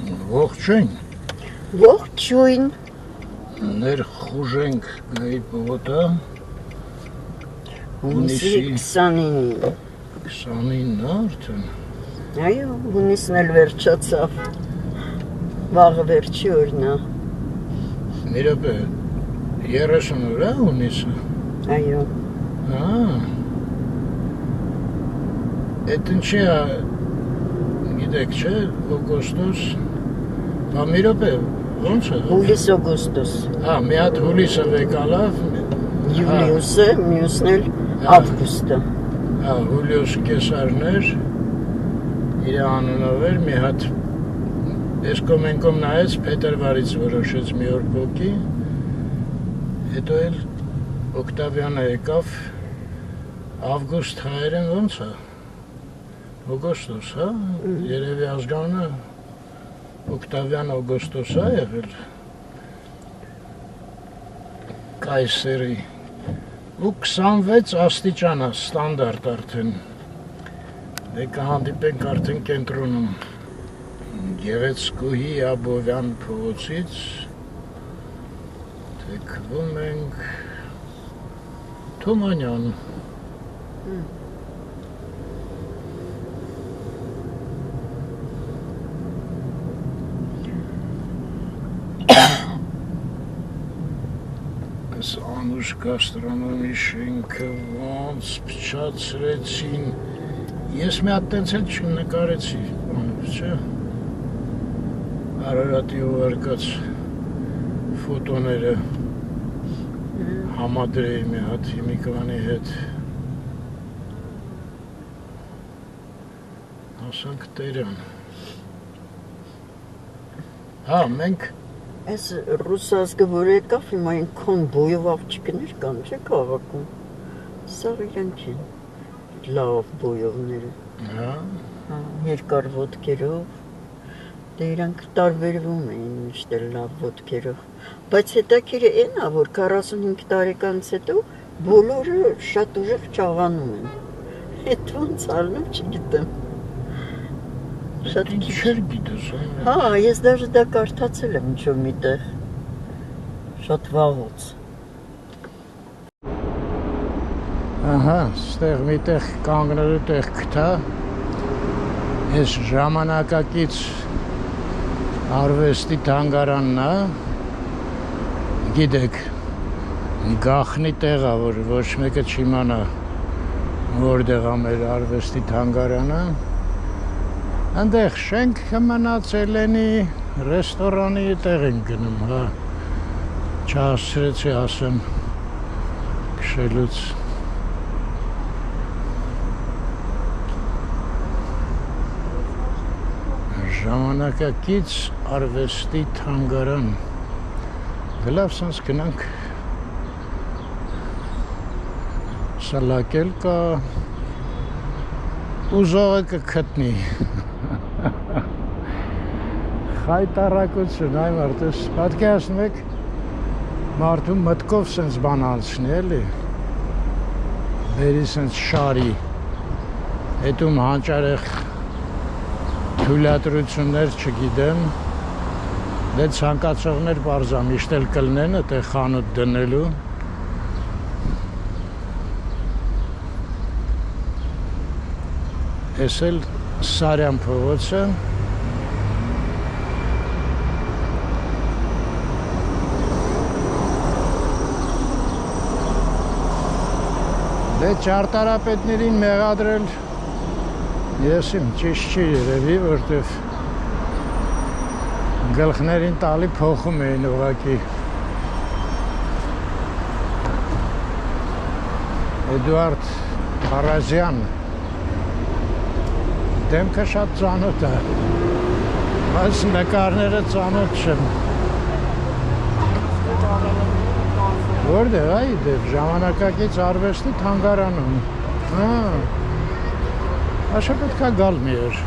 Ողջույն։ Ողջույն։ Ներխուժենք գայի պողոտա։ Հունիսի 29-ին։ 29-ն արդեն։ Այո, հունիսն էլ վերջացավ։ Վաղը վերջի օրն է։ Մի րոպե, 30 օր է հունիսը։ Այո։ Էդ ինչի է, գիտեք չէ, օգոստոս։ Մի րոպե, ոնց է։ Հուլիս-օգոստոս։ Մի հատ հուլիսը վեկալավ։ Յուլիուսը, մյուսն էլ ավգուստը։ Հուլիուս կեսարն էր, իր անունով էր, մի հատ ես կոմենկոմ նայեց, փետրվարից որոշեց մի օր փոքի, հետո էլ Օկտավյանը եկավ, ավգուստ հայերեն ոնց է, օգոստոս, երևի ազգանունը Օկտավյան օգոստոս է եղել, կայսերի, ու 26 աստիճան է, ստանդարտ արդեն, դե կհանդիպենք արդեն կենտրոնում, Գեղեցկուհի Աբովյան փողոցից, թեքվում ենք Թումանյան, Անուշ գաստրոնոմի շենքը ոնց փչացրեցին, ես մի հատ տենց էլ չնկարեցի, չէ, Արարատի ուղարկած ֆոտոները համադրեի մի հատ հիմիկվանի հետ, ասանք Տերյան, մենք Այս ռուս ազգը, որ եկավ, հիմա ինքան բոյով աղջիկներ կան, չէ՞ քաղաքում։ Սաղ իրանք են, լավ բոյովները։ Երկար ոտքերով, դե իրանք տարբերվում էին միշտ էլ լավ ոտքերով։ Բայց հետաքրքիրը այն է, որ 45 տարեկանից հետո բոլորը շատ ուժեղ չաղանում են։ Այդ ոնց ալնում չգիտեմ։ Շատ ինչեր գիտես, ես դաժե դա կարդացել եմ ինչ-որ միտեղ, շատ վաղուց։ Ստեղ միտեղ կանգնելու տեղ գտա, ես ժամանակակից արվեստի թանգարանն է, գիտեք, գախնի տեղ է, որ ոչ մեկը չիմանա, որտեղ է մեր արվեստի թանգարանը, Անդեղ շենքը մնացել ենի, ռեստորանի տեղ են գնում, չհասցրեցի ասեմ քշելուց։ Ժամանակակից արվեստի թանգարան, լավ սենց գնանք, սլակել կա, ուզողը կգտնի։ Խայտարակություն, այ մարդուս, պատկերացնում եք մարդու մտքով սենց բան անցնի, էլի, բերի սենց շարի, հետում հանճարեղ թույլատրություններ չգիտեմ, դե ցանկացողներ պարզա միշտ էլ կլնեն այդտեղ խանութ դնելու, ես էլ Սարյան փողոցը, դե ճարտարապետներին մեղադրել ես իմ ճիշտ չի երևի, որտև գլխներին տալի փոխում էին ուղղակի Էդուարդ Փարազյան դեմքը շատ ծանոթ է, բայց նկարները ծանոթ չեմ։ Որտեղ այ դեպ ժամանակակից արվեստի թանգարանում։ Աշա պետք է գալ մի օր։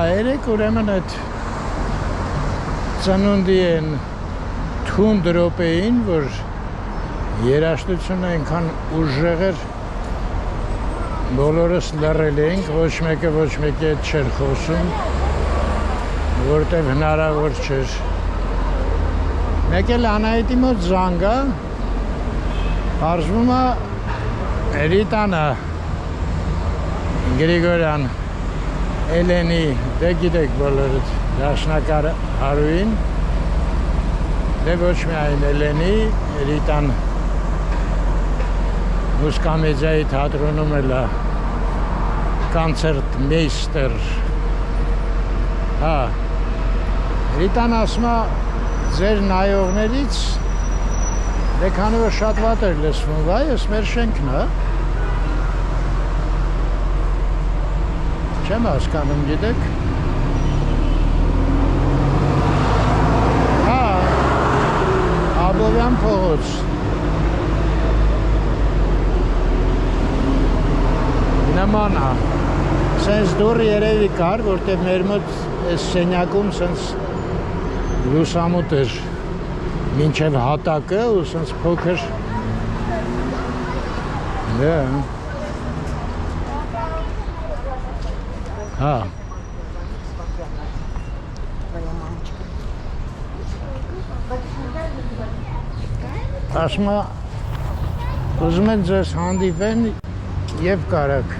Երեք ուրեմն այդ ծնունդի են թունդ րոպեին, որ երաժշտությունը այնքան ուժեղ էր, բոլորս լռել էինք, ոչ մեկը հետ չէր խոսում, որտև հնարավոր չէր։ Մեկ էլ Անահիտի մոտ զանգա, պարզվում է Ռիտանը, Գրիգորյան, Էլենի, դե գիտեք բոլորդ, դաշնակար Հարուին, դե ոչ միայն Էլենի, Ռիտան Մուսկամեդիայի թատրոնում էլ է կոնցերտ մեյստեր։ Հա, Ռիտան ասում է ձեր նայողներից, դե քանի որ շատ վատ էր լսվում, վայ, ես մեր շենքն է։ Չեմ հասկանում, գիտեք։ Հա, Աբովյան փողոց։ Նման է, սենց դուռ երևի կար, որտև մեր մոտ այս սենյակում սենց լուսամուտ էր մինչև հատակը ու սենց փոքր հա ասում է ուզում են ձեզ հանդիպեն և կարակ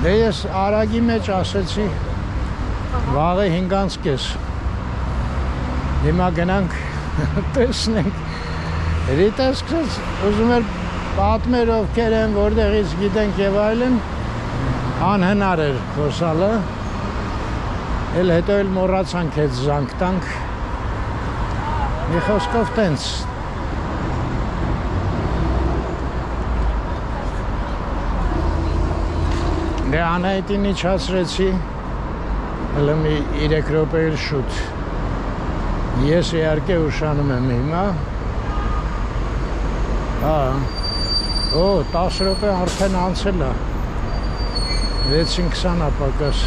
դե ես արագի մեջ ասեցի վաղը 5:30 հիմա գնանք տեսնենք Ռիտա սկսեց ուզում էր պատմեր ովքեր են որտեղից գիտենք եւ այլն անհնար էր խոսալը էլ հետո էլ մոռացանք այդ զանգ տանք մի խոսքով տենց դե Անահիտին իջացրեցի հələ մի 3 րոպե էլ շուտ ես իհարկե ուշանում եմ հիմա հա օ 10 րոպե արդեն անցել է 6:20 պակաս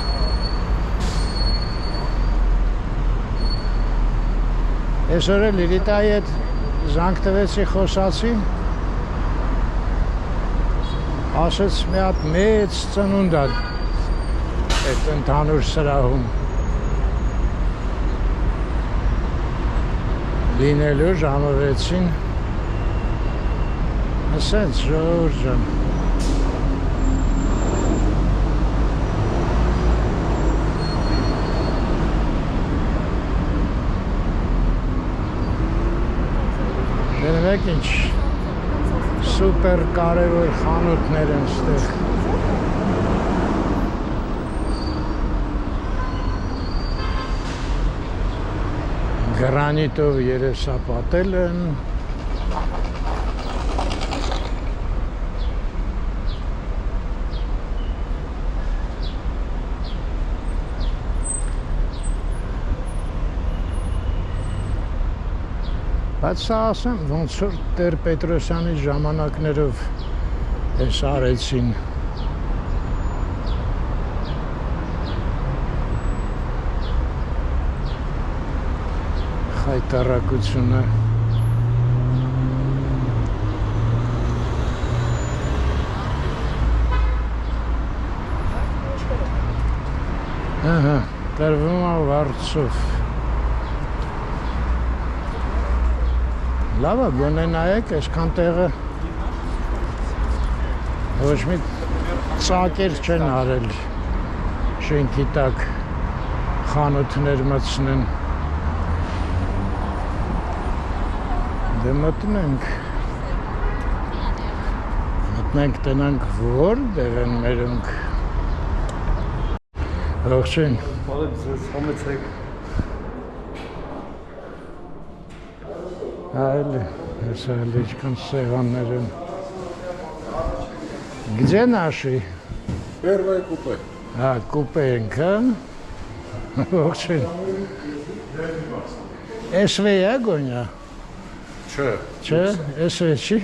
այսօր էլ Ռիտայի հետ զանգ տվեցի խոսացի ասեց մի հատ մեծ ծնունդ է այդ ընդհանուր սրահում լինելու ժամը 6-ին ասենց ժողովուրդ ջան դերվեք ինչ սուպեր կարևոր խանութներ են ստեղ գրանիտով երեսապատել են բայց սա ասեմ ոնց որ Տեր Պետրոսյանի ժամանակներով էս արեցին հայտարարությունը ահա տրվում է վարձով լավ է գոնե նայեք այսքան տեղը ոչ մի ծակեր չեն արել շենքի տակ խանութներ մտցնեն դե մտնենք տնանք որտեղ են մերոնք ողջույն համեցեք Այլ, հեսա լիչքան սեղաններ են Где наши? Первое купе. А, купе ենք, հա? Ողջույն SV է գոնյա? Չէ Չէ, SV չի?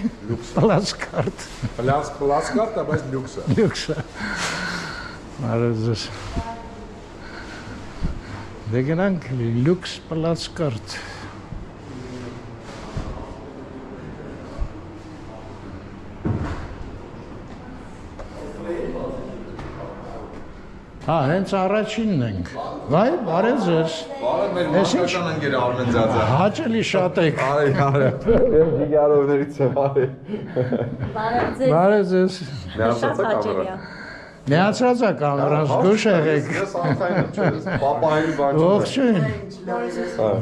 Պլասկարտ Պլասկարտ, բայց լյուքս է Լյուքս է Մարոզս Դե գնանք լյուքս պլասկարտ Հա, հենց առաջինն ենք։ Վայ, բարև ձեզ։ Բարև մեր մանկական ընկեր Արմեն Ձաձա։ Հաճելի շատ եք։ Արի։ Եմ գիգարովներից եմ, արի։ Բարև ձեզ։ Միացած է կամերան։ Միացած է կամերան, զգուշ եղեք։ Ես արտային եմ, չէ, պապայի բան չէ։ Ողջույն։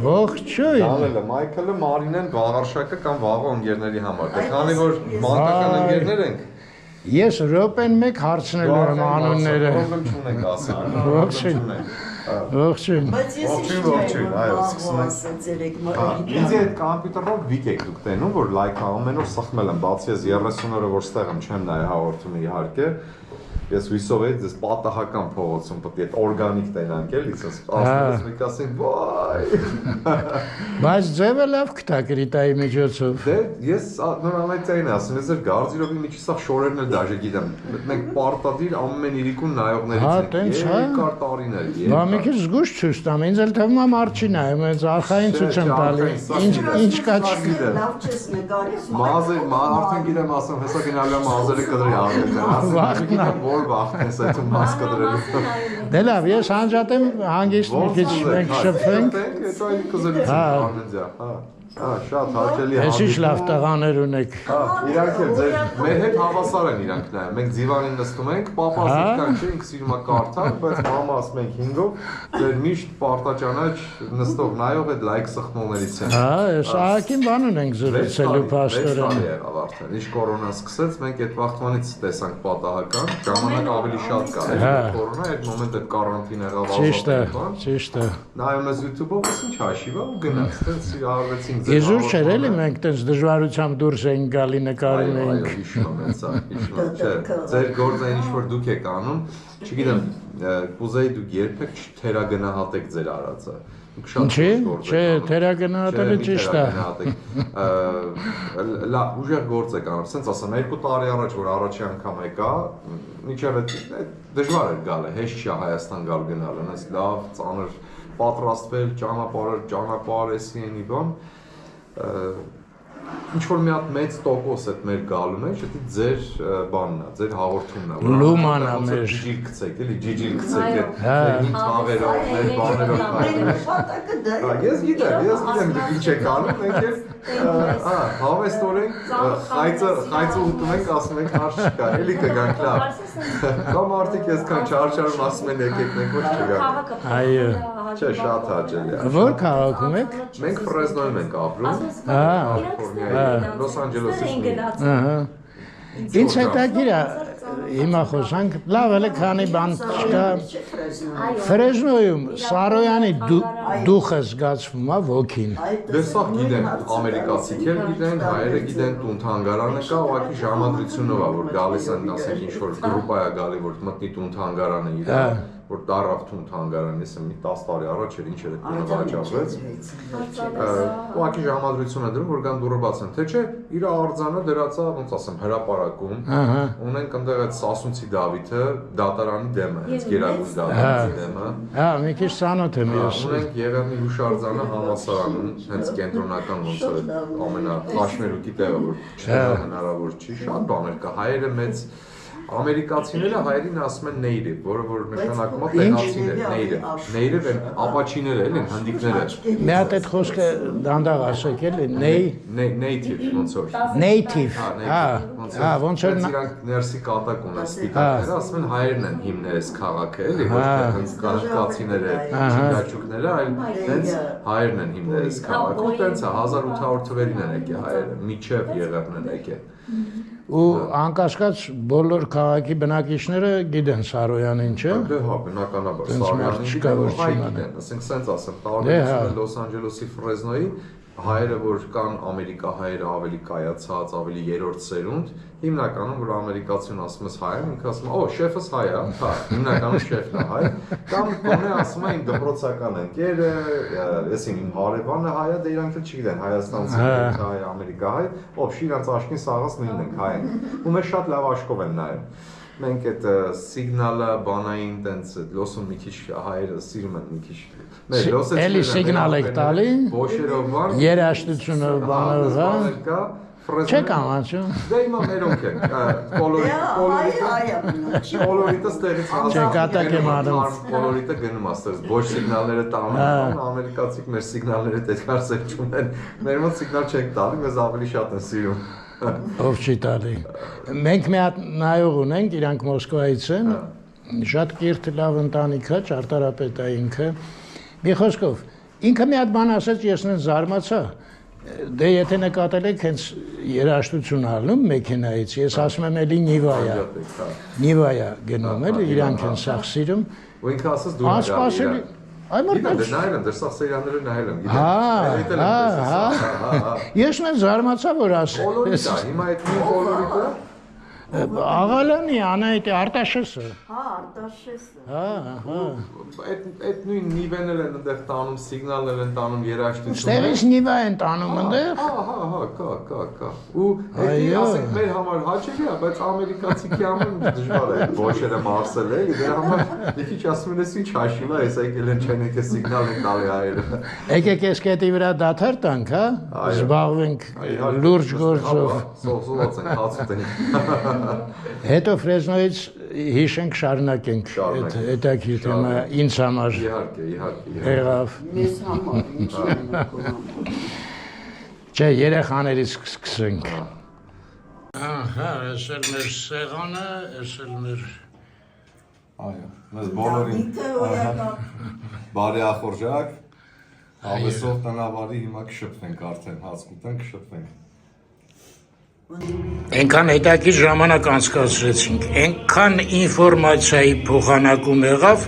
Ողջույն։ Դանելը, Մայքլը, Մարինեն, Վաղարշակը կամ Վաղո ընկերների համար։ Դե քանի որ մանկական ընկերներ ենք, Ես րոպեն մեկ հարցնելու եմ անունները։ Պրոբլեմ չունենք ասել։ Ողջույն։ Ողջույն։ Բայց ես Ողջույն, այո, սկսենք։ Ինձ այդ կոմպյուտերով վիկ եք դուք տենում, որ լայք ամեն օր սխմել եմ, բացի ես 30 օրը որ ստեղ եմ չեմ նայ հաղորդումը իհարկե։ Ես հույսով եմ, դες պատահական փողոցում պետք է օրգանիկ տենանք էլի, ասես ասես մեկ ասեն, վայ։ Բայց ձևը լավ կտակ Ռիտայի միջոցով։ Դե ես նորմալիային ասում, ես գարձիրովի միջի սա շորերն էլ դաժե գիտեմ։ Մենք պարտադիր ամեն իրիկուն նայողներից ենք։ Երկար տարիներ։ Բա մի քիչ զգուշ ցույց տամ, ինձ էլ թվում է մարչին է, հենց արխային ցույց եմ տալի։ Ինչ կա չգիտեմ։ Լավ չես նկարի։ Մազը, արդեն գիտեմ ասում, հեսա գնալու եմ մազերը կդրի արել։ Որ վախնես այդ մաս կդրելու։ Դե լավ, ես անջատեմ հանգիստ մի քիչ մենք շփվենք։ Հետո այն կզրուցենք Արմենձա, հա։ Հա, շատ հաճելի Ես ինչ լավ տղաներ ունեք։ Հա, իրանք էլ ձեր մեր հետ հավասար են իրանք նայում։ Մենք դիվանին նստում ենք, պապաս կան չէ, ինքը սիրում է կարդալ, բայց մամաս մենք 5-ով ձեր միշտ պարտաճանաչ նստող նայող այդ լայք սխմողներից են։ Հա, ես ահագին բան ունենք զրուցելու փաստորեն։ Եղավ արդեն։ Ինչ կորոնան սկսեց, մենք այդ վաղտվանից տեսանք պատահական, ժամանակ ավելի շատ կար։ Կորոնա այդ մոմենտ այդ կարանտին եղավ Ճիշտ է, ճիշտ է։ Նայում ես YouTube-ով, ինչ հաշիվ է ու գնաց, տենց արվեցինք Իզուր չէր էլի մենք տենց դժվարությամբ դուրս էինք գալի նկարում էինք։ Այո, հիշում եմ հենց այն, հիշում եմ, չէ։ Ձեր գործը ինչ որ դուք եք անում, չգիտեմ, կուզեի դուք երբեք չթերագնահատեք ձեր արածը։ Ինչի՞, չէ, թերագնահատելը ճիշտ է։ Լավ, ուժեղ գործ եք անում, ասենց ասեմ, 2 տարի առաջ որ առաջի անգամ եկա, մինչև այդ դժվար էր գալը, հեշտ չի Հայաստան գալ գնալը, այնպես լավ, ծանր պատրաստվել, ճանապարհ էսի էնի բան ինչ որ մի հատ մեծ տոկոս այդ մեր գալու մեջ, դա ձեր բանն է, ձեր հաղորդումն է։ Լուման է մեր։ Ջիջիլ գցեք, էլի ջիջիլ գցեք, այդ թաղերով, մեր բաներով քայլում։ Ես գիտեմ, դուք ինչ եք անում, մենք էլ հավեստորեն խայծը ուտում ենք, ասում ենք հարց չկա, էլի կգանք լավ։ Կամ արդիկ այսքան չարչարում ասում են եկեք, մենք ոչ չգանք։ Այո։ Չէ, շատ հաճելի է։ Որ քաղաքում եք։ Մենք Ֆրեզնոյում ենք ապրում։ Լոս Անջելեսից։ Ահա։ Ինչ հետաքրքիր է, հիմա խոսանք, լավ էլ է քանի բան չկա։ Ֆրեզնոյում Սարոյանի դուխը զգացվում է ոգին։ Դե սա գիտեն, ամերիկացիք էլ գիտեն, հայերը գիտեն, տուն թանգարանը կա, ուղղակի ժամադրությունով է, որ գալիս են, ասենք ինչ որ գրուպա է գալի, որ մտնի տուն թանգարանը իր, որ դարավ տուն թանգարան, ես մի 10 տարի առաջ էր ինչ էր այդ տունը վաճառվեց։ Ուղղակի ժամադրություն է դրում, որ կան դուրը բաց են, թե չէ, իր արձանը դրածա, ոնց ասեմ, հրապարակում։ Ունենք այնտեղ այդ Սասունցի Դավիթը, դատարանի դեմը, հենց Գերագույն դատարանի դեմը։ Հա, մի քիչ ծանոթ եմ ես։ Ունենք Եղեռնի հուշարձանը համալսարանում, հենց կենտրոնական ոնց է ամենախաշմերուկի տեղը, որ հնարավոր չի, շատ բաներ կա, հայերը մեծ ամերիկացիները հայերին ասում են native, որը որ նշանակում է տեղացիներ, native են ապաչիները, էլի հնդիկները։ Մի հատ այդ խոսքը դանդաղ ասեք էլի, native ոնց որ։ Native, հա, ոնց որ իրանք ներսի կատակ ունեն սպիտակները, ասում են հայերն են հիմնել այս քաղաքը, էլի, ոչ թե հնդկացիները, չինգաչուկները, այլ հենց հայերն են հիմնել այս քաղաքը, ու տենց է 1800 թվերին են եկել հայերը, միջև Եղեռն են եկել։ Ու անկասկած բոլոր քաղաքի բնակիչները գիտեն Սարոյանին, չէ՞։ Դե հա, բնականաբար Սարոյանին գիտեն, ասենք սենց ասեմ, տարբերությունը Լոս Անջելեսի Ֆրեզնոյի հայերը որ կան ամերիկա հայերը ավելի կայացած, ավելի երրորդ սերունդ, հիմնականում որ ամերիկացին ասում ես հայ են, ինքը ասում է, օ, շեֆս հայ է, հա, հիմնականում շեֆն է հայ, կամ գոնե ասում է իմ դպրոցական ընկերը, ես իմ հարևանը հայ է, դե իրանք էլ չգիտեն Հայաստանցի հայ, ամերիկա հայ, ով իրանց աշկին սաղած նույնն ենք հայ են, ու մեզ շատ լավ աշկով են նայում։ Մենք այդ սիգնալը բանային տենց լոսում մի քիչ հայերը սիրում են մի քիչ Էլի սիգնալ եք տալի, ոչերով բան, երաշտությունով բանով, հա։ կա, Չեք ամաչում։ Դե հիմա մերոնք են, կոլորիտը ստեղից Չեկատակ եմ անում։ Կոլորիտը գնում աստերս, ոչ սիգնալները տանում, ամերիկացիք մեր սիգնալները դետքար սերջում են, մեր մոտ սիգնալ չենք տալի, մեզ ավելի շատ են սիրում։ Ով չի տալի։ Մենք մի հատ նայող ունենք, իրանք Մոսկվայից են, շատ կիրթ լավ ընտանիք է, ճարտարապետ է ինքը։ Մի խոսքով, ինքը մի հատ բան ասաց, ես նենց զարմացա։ Դե եթե նկատել եք հենց երաշտություն ալնում մեքենայից, ես ասում եմ էլի Նիվա է գնում էլի, իրանք են սաղ սիրում։ Ու ինքը ասաց դու անսպասելի։ Այ մորտած։ Դե նայել եմ, դեր սաղ սերիաները նայել եմ։ Ես նենց զարմացա, որ ասել։ Կոլորիտ է, հիմա այդ նույն կոլորիտը Աղալանի Անահիտի Արտաշեսը։ Արտաշեսը։ Այդ նույն նիվեներ են այնտեղ տանում, սիգնալներ են տանում, երաժշտություն։ Ստեղից նիվա են տանում այնտեղ։ Կա։ Ու էդի ասենք մեր համար հաճելի է, բայց ամերիկացիքի համար դժվար է ոչերը մարսել է, դրա համար մի քիչ ասում են էս ինչ հաշիվ է, այս եկել են չեն եկել սիգնալ են տալի հայերը։ Եկեք այս կետի վրա դադար տանք, հա։ Զբաղվենք լուրջ գործով։ Սովորած ենք, հացուտ ենք։ Հետո Ֆրեզնոյից հիշենք շարունակենք այդ հետաքրքիր թեմա ինձ համար։ Իհարկե։ Եղավ։ Մեզ համար ինչ է։ Չէ, երեխաներից սկսենք։ Ահա, այս էլ մեր սեղանը, այս էլ մեր Այո, մեզ բոլորին բարի ախորժակ, ավեսով տնավարի հիմա կշփվենք արդեն, հաց կուտենք, կշփվենք։ Այնքան հետաքրքիր ժամանակ անցկացրեցինք, այնքան ինֆորմացիայի փոխանակում եղավ,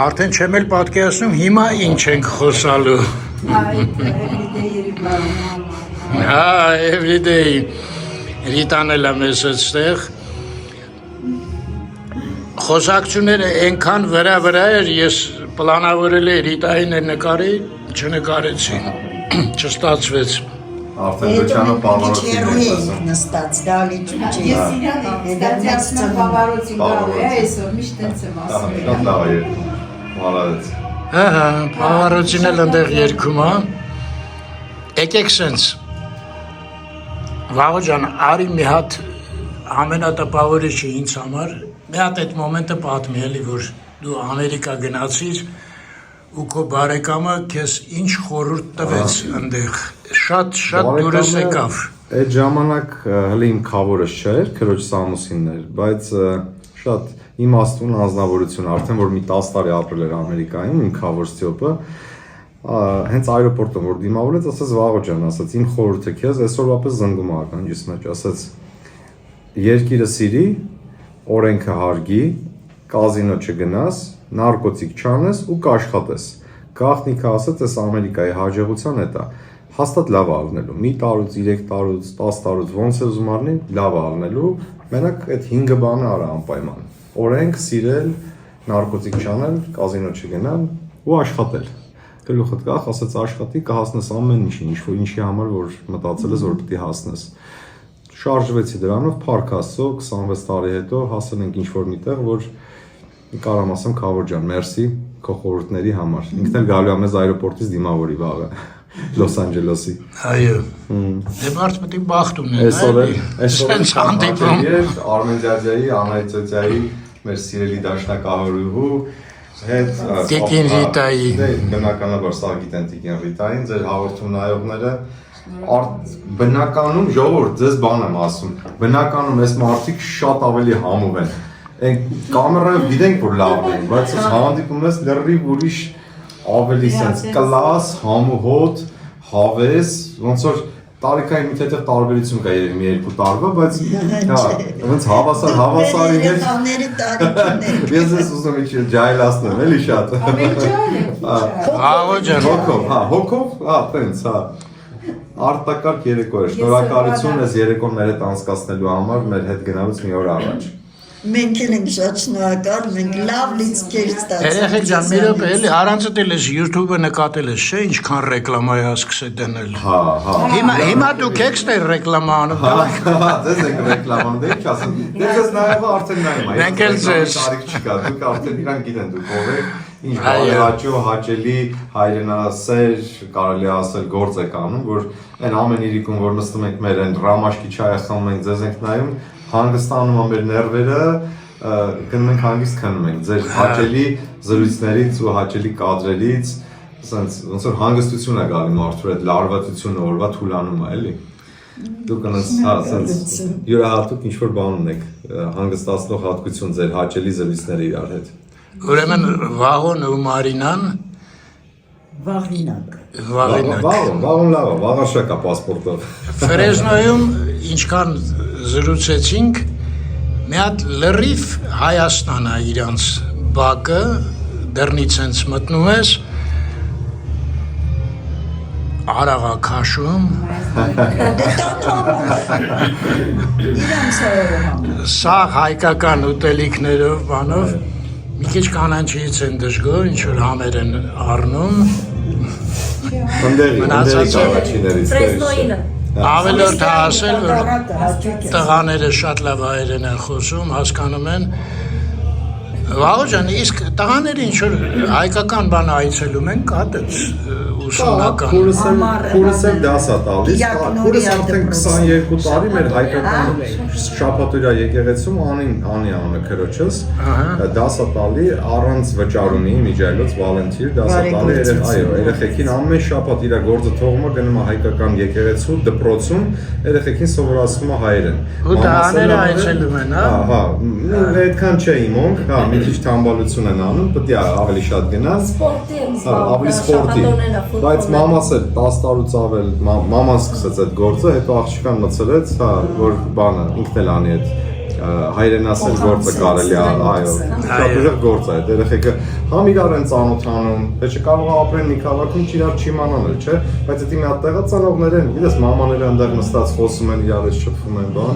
արդեն չեմ էլ պատկերացնում հիմա ինչ ենք խոսալու։ Everyday Ռիտան էլ է մեզ այստեղ։ Խոսակցությունները այնքան վրա էր, ես պլանավորել էի Ռիտային էլ նկարի, չնկարեցի, չստացվեց։ Արդեն Լուչանո Պավարոցին է ասում։ Նստած, դալի ջուջի։ Ես իրան ստացիացնեմ Պավարոցին գալու է, այսօր միշտ տենց եմ ասում։ Շատ լավ է երկում, մալարեց։ Ահա, Պավարոցին էլ ընդեղ երկում, հա։ Եկեք սենց։ Վաղո ջան, արի մի հատ ամենատպավորիչը ինձ համար, մի հատ այդ մոմենտը պատմի էլի, որ դու Ամերիկա գնացիր ու քո բարեկամը քեզ ինչ խորհուրդ տվեց այնտեղ։ Շատ դուրս եկավ։ Այդ ժամանակ հələ իմ քավորս չէր, քրոջ Սամուսինն էր, բայց շատ իմաստուն անձնավորություն, արդեն որ մի 10 տարի ապրել էր Ամերիկայում, իմ քավոր Ստյոպը, հենց այրոպորտում որ դիմավորեց, ասաց Վաղո ջան, ասաց իմ խորհուրդը քեզ այսօրվա պես զնգում ականջիս մեջ, ասաց երկիրը սիրի, օրենքը հարգի, կազինո չգնաս, նարկոտիկ չանես ու կաշխատես։ Գաղտնիքը ասաց այս Ամերիկայի հաջողության հետ է։ Հաստատ լավ ալնելու, մի տարուց, 3 տարուց, 10 տարուց ոնց է ուզում առնի, լավ ալնելու, մենակ այդ 5 բանը արա անպայման։ Օրենք, սիրել, նարկոտիկ չանել, կազինո չգնալ ու աշխատել։ Գլուխդ կախ, ասաց աշխատի, կհասնես ամեն ինչի համար, որ մտածել ես, որ պիտի հասնես։ Շարժվեցի դրանով, փառք Աստծո, 26 տարի հետո հասել ենք ինչ-որ միտեղ, որ կարամ ասեմ Քավոր ջան, մերսի քո խորհուրդների համար։ Ինքն էլ գալու է մեզ այրոպորտից դիմավորի վաղը։ Լոս Անջելեսի։ Այո։ Դե մարդ պետք է բախտ ունենա։ Այսօր հանդիպում Արմեն Ջաջայի, Անահիտ Ծոցյայի, մեր սիրելի դաշնակահորուհու հետ Տիկին Ռիտայի։ Դե բնականաբար սա գիտեն Տիկին Ռիտային, ձեր հաղորդում նայողները բնականում ժողովուրդ, ձեզ բան եմ ասում, բնականում այս մարդիկ շատ ավելի համով են։ Այն կամերայով գիտենք որ լավ են, բայց հանդիպում ես լրիվ ուրիշ ավելի sense կլաս, համոհոտ, հավես, ոնց որ տարիքային մի թեթև տարբերություն կա երևի մի երկու տարվա, բայց հա, ոնց հավասարի հետ ես ես ուզում եմ ջայլացնեմ, էլի շատ։ Վաղո ջան։ Հոգով, տենց, արտակարգ երեկո էր, շնորհակալություն ես երեկոն մեր հետ անցկացնելու համար, մեր հետ գնալուց մի օր առաջ։ Մենք ենք շատ շնորհակալ, մենք լավ լիցքեր ստացանք։ Երեխեք ջան, մի րոպե, էլի առանց էլ ես YouTube-ը նկատել ես, չէ՞, ինչքան ռեկլամա է սկսել դնել։ Հա։ Հիմա դուք եք ստեր ռեկլամա անում։ Հա, ձեզ եք ռեկլաման, դե ինչ ասեմ։ Դե ձեզ նայողը արդեն նայում է։ Մենք էլ ձեզ։ Տարիք չկա, դուք արդեն իրան գիտեն դուք ով եք։ ինչ բարեհաճո, հաճելի, հայրենասեր, կարելի ասել գործ եք անում, որ այն ամեն իրիկում, որ նստում ենք մեր այն ռամաշկի չայը խմում ենք, ձեզ ենք նայում, հանգստանում ա մեր ներվերը, գնում ենք հանգիստ քնում ենք, ձեր հաճելի զրույցներից ու հաճելի կադրերից, ոնց որ հանգստություն է գալի մարդու այդ լարվածությունը օրվա թուլանում է, էլի։ Դուք անց յուրահատուկ ինչ-որ բան ունեք, հանգստացնող հատկություն ձեր հաճելի զրույցները իրար հետ։ Ուրեմն Վաղոն ու Մարինան Վաղոն լավ է, վաղաշակ է պասպորտով։ Ֆրեզնոյում ինչքան զրուցեցինք, մի հատ լրիվ Հայաստան է իրանց բակը, դռնից հենց մտնում ես, արաղա քաշում, սա հայկական ուտելիքներով, բանով, մի քիչ կանանչից են դժգոհ, ինչ-որ համեր են առնում, ավելորդ է ասել, որ տղաները շատ լավ հայերեն են խոսում, հասկանում են, Վաղոջան, իսկ տղաները ինչ-որ հայկական բան այցելում են, կատեց ուսումնական։ Քուրս էլ դաս է տալիս, քուրս արդեն 22 տարի մեր հայկական շաբաթօրյա եկեղեցում անի անը քրոջս, դաս է տալի առանց վճարումի միջայլոց վալենտիր, դաս է տալի, այո, երեխեքին ամեն շաբաթ իր գործը թողում է գնում է հայկական եկեղեցու դպրոցում, երեխեքին սովորացնում է հայերեն։ Ու տղաները այցելում են, հա։ Այդքան չէ իմոնք, հա, մի քիչ թամբալություն են անում, պետք է ավելի շատ գնաս, ավելի սպորտի, բայց մամաս էլ 10 տարուց ավել, մաման սկսեց այդ գործը, հետո աղջիկան մցրեց, հա, որ բանը, ինքն էլ անի այդ հայրենասեր գործը կարելի է, այո, շատ ուժեղ գործ է, այդ երեխեքը համ իրար են ծանոթանում, պետք է կարող ապրեն մի քաղաքում իրար չիմանան էլ, չէ, բայց դա մի հատ տեղա ծանոթներ են, գիտես մամաները այնտեղ նստած խոսում են, իրար հետ շփվում են, բան,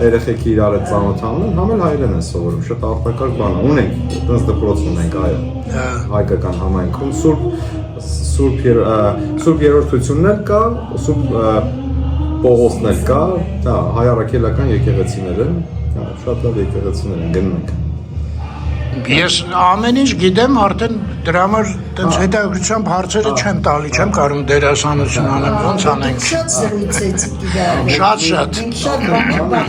երեխեքի իրար հետ ծանոթանում են, համ էլ հայերեն են սովորում, շատ արտակարգ բան է, ունենք, այդպես դպրոց ունենք, այո, հայկական համայնքում, Սուրբ Երրորդությունն էլ կա, Սուրբ Պողոսն էլ կա, հայ առաքելական եկեղեցիներ են, շատ լավ եկեղեցիներ են, գնում ենք։ Ես ամեն ինչ գիտեմ, արդեն դրա համար տենց հետաքրքրությամբ հարցերը չեմ տալի, չեմ կարում դերասանություն անեմ, ոնց անենք։ Շատ զրուցեցիք իրար։ Շատ։ Մենք շատ բան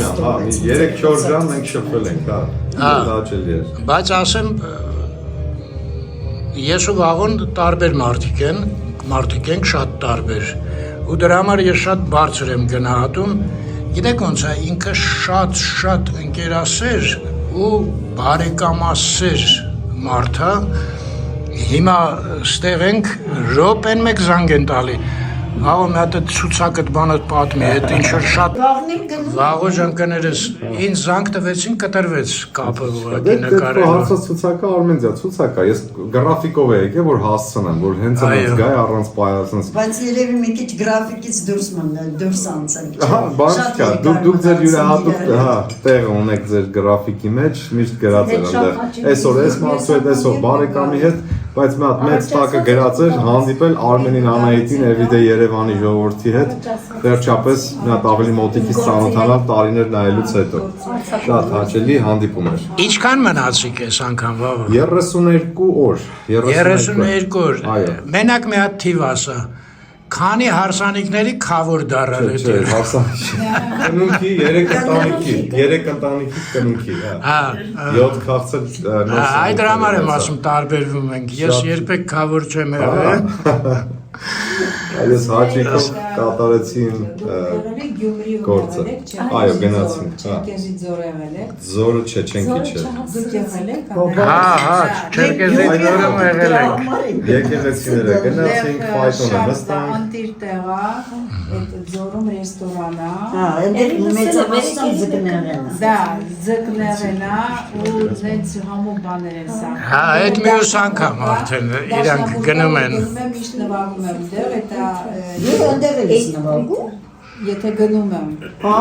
3-4 ժամ մենք շփվել ենք, հա։ Հաճելի է։ Բայց ասեմ, ես ու Վաղոն տարբեր մարդիկ ենք շատ տարբեր։ Ու դրա համար ես շատ բարձր եմ գնահատում։ Գիտեք ոնց է, ինքը շատ ընկերասեր ու բարեկամասեր մարդ է, հիմա ստեղ ենք, րոպեն մեկ զանգ են տալի, Վաղո մի հատ ցուցակդ բանդ պատմի, այդ ինչ-որ շատ Վաղոջան կներես, ինձ զանգ տվեցին, կտրվեց կապը ուղղակի նկարել։ Հարցած ցուցակը Արմենիա ցուցակա, ես գրաֆիկով եկել, որ հասցնեմ, որ հենց այնպես գայ առանց պայացնես։ Բայց երևի մի քիչ գրաֆիկից դուրս անցանք։ Հա, բան չկա, դուք ձեր յուրահատուկ, հա, տեղը ունեք ձեր գրաֆիկի մեջ, միշտ գրած էր այնտեղ։ Այսօր էս մարդու հետ, այսօր բարեկամի հետ, բայց մի հատ մեծ տակը գրած էր հանդիպել Արմենին Անահիտին everyday Երևանի ժողովրդի հետ, վերջապես մի հատ ավելի մոտիկից ծանոթանալ տարիներ նայելուց հետո։ Շատ հաճելի հանդիպում էր։ Ինչքան մնացիք այս անգամ Վաղո։ 32 օր։ 32 օր։ Մենակ մի հատ թիվ ասա։ Քանի հարսանիքների քավոր դարալ է։ Չէ, հարսանիքի, կնունքի, 3 ընտանիքի կնունքի, հա։ 7 քաղցր նոց։ Այդ համար եմ ասում տարբերվում ենք։ Ես երբեք քավոր չեմ եղել։ Այս հաճիկով կատարեցին գործը։ Այո, գնացինք, հա։ Չերկեզի ձոր եղել եք։ Ձորը չէ, չենքի չէ։ Դուք եղել եք։ Հա, Չերկեզի ձորում եղել ենք։ Եկեղեցիները գնացինք, ֆայտոնը նստանք։ Անտիր տեղա, այդ ձորում ռեստորան է։ Հա, այնտեղ մեծամասնական ձկներն են։ Դա, ձկներն է ու ձեզ համով բաներ են սա։ Հա, այդ մյուս անգամ արդեն իրանք գնում են։ Գնում եմ միշտ նվագում եմ դեր, դա Ես այնտեղ եմ նվագում։ Եթե գնում եմ։ Հա։